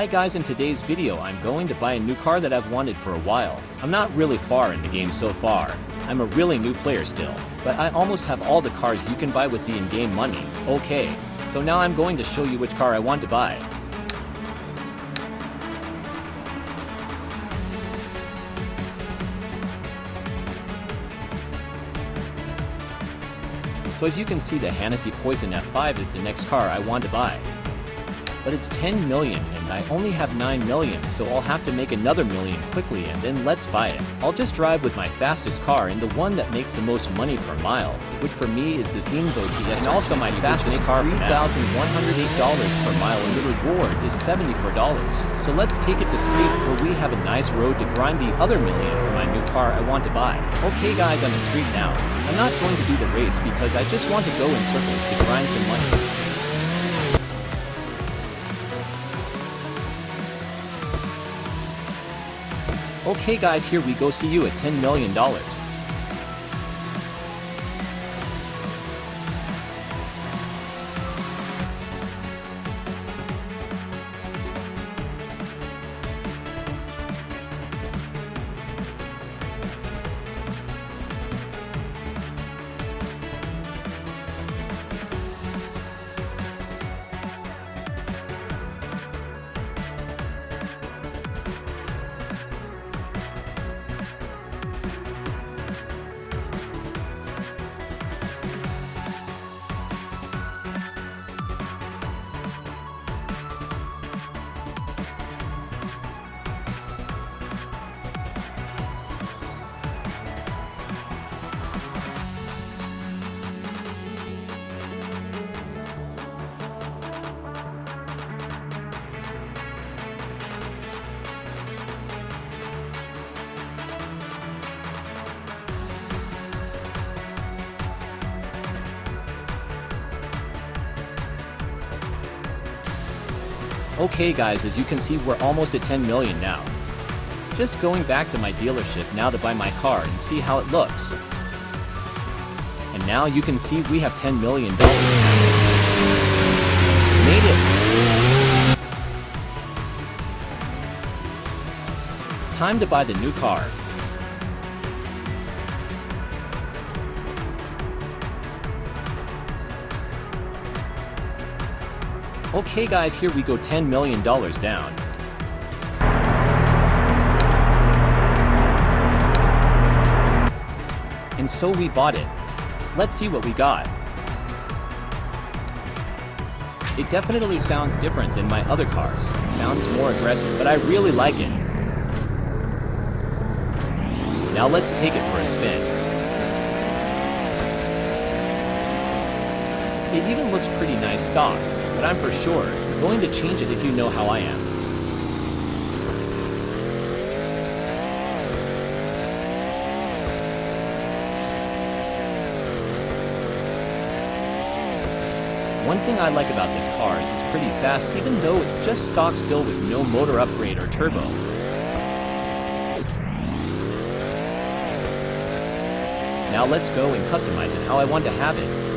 Alright guys, in today's video I'm going to buy a new car that I've wanted for a while. I'm not really far in the game so far. I'm a really new player still, but I almost have all the cars you can buy with the in-game money. Okay, so now I'm going to show you which car I want to buy. So as you can see, the Hennessy Poison F5 is the next car I want to buy. But it's 10 million and I only have 9 million, so I'll have to make another million quickly and then let's buy it. I'll just drive with my fastest car and the one that makes the most money per mile, which for me is the Zinvo TS, and also my fastest car, $3,108 per mile, and the reward is $74. So let's take it to street where we have a nice road to grind the other million for my new car I want to buy. Okay guys, I'm in street now. I'm not going to do the race because I just want to go in circles to grind some money. Okay guys, here we go, see you at $10 million. Okay guys, as you can see, we're almost at 10 million now. Just going back to my dealership now to buy my car and see how it looks. And now you can see we have $10 million. Made it! Time to buy the new car. Okay guys, here we go, $10 million down. And so we bought it. Let's see what we got. It definitely sounds different than my other cars. Sounds more aggressive, but I really like it. Now let's take it for a spin. It even looks pretty nice stock. But I'm for sure going to change it if you know how I am. One thing I like about this car is it's pretty fast, even though it's just stock still with no motor upgrade or turbo. Now let's go and customize it how I want to have it.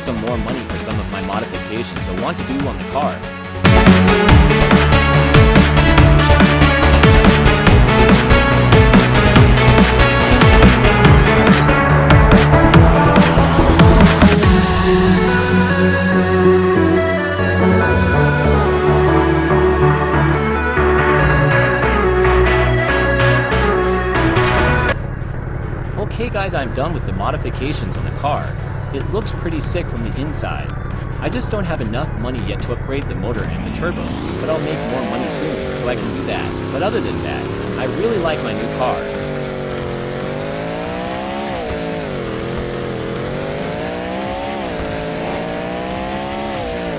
Some more money for some of my modifications I want to do on the car. Okay guys, I'm done with the modifications on the car, it looks pretty sick from the inside. I just don't have enough money yet to upgrade the motor and the turbo, but I'll make more money soon so I can do that. But other than that, I really like my new car.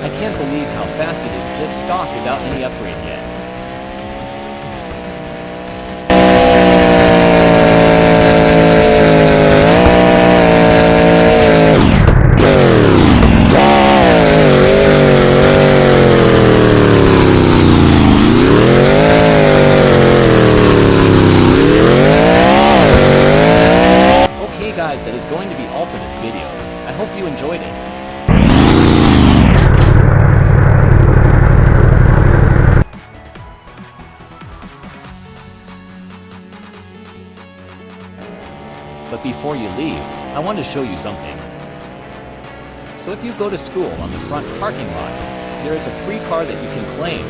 I can't believe how fast it is just stock without any upgrade yet. Okay guys, that is going to be all for this video. I hope you enjoyed it. But before you leave, I want to show you something. So if you go to school on the front parking lot, there is a free car that you can claim.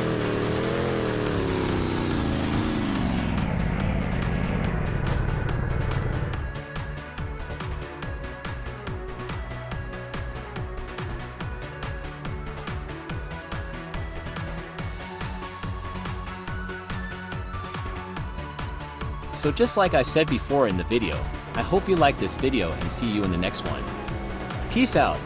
So just like I said before in the video, I hope you liked this video and see you in the next one. Peace out.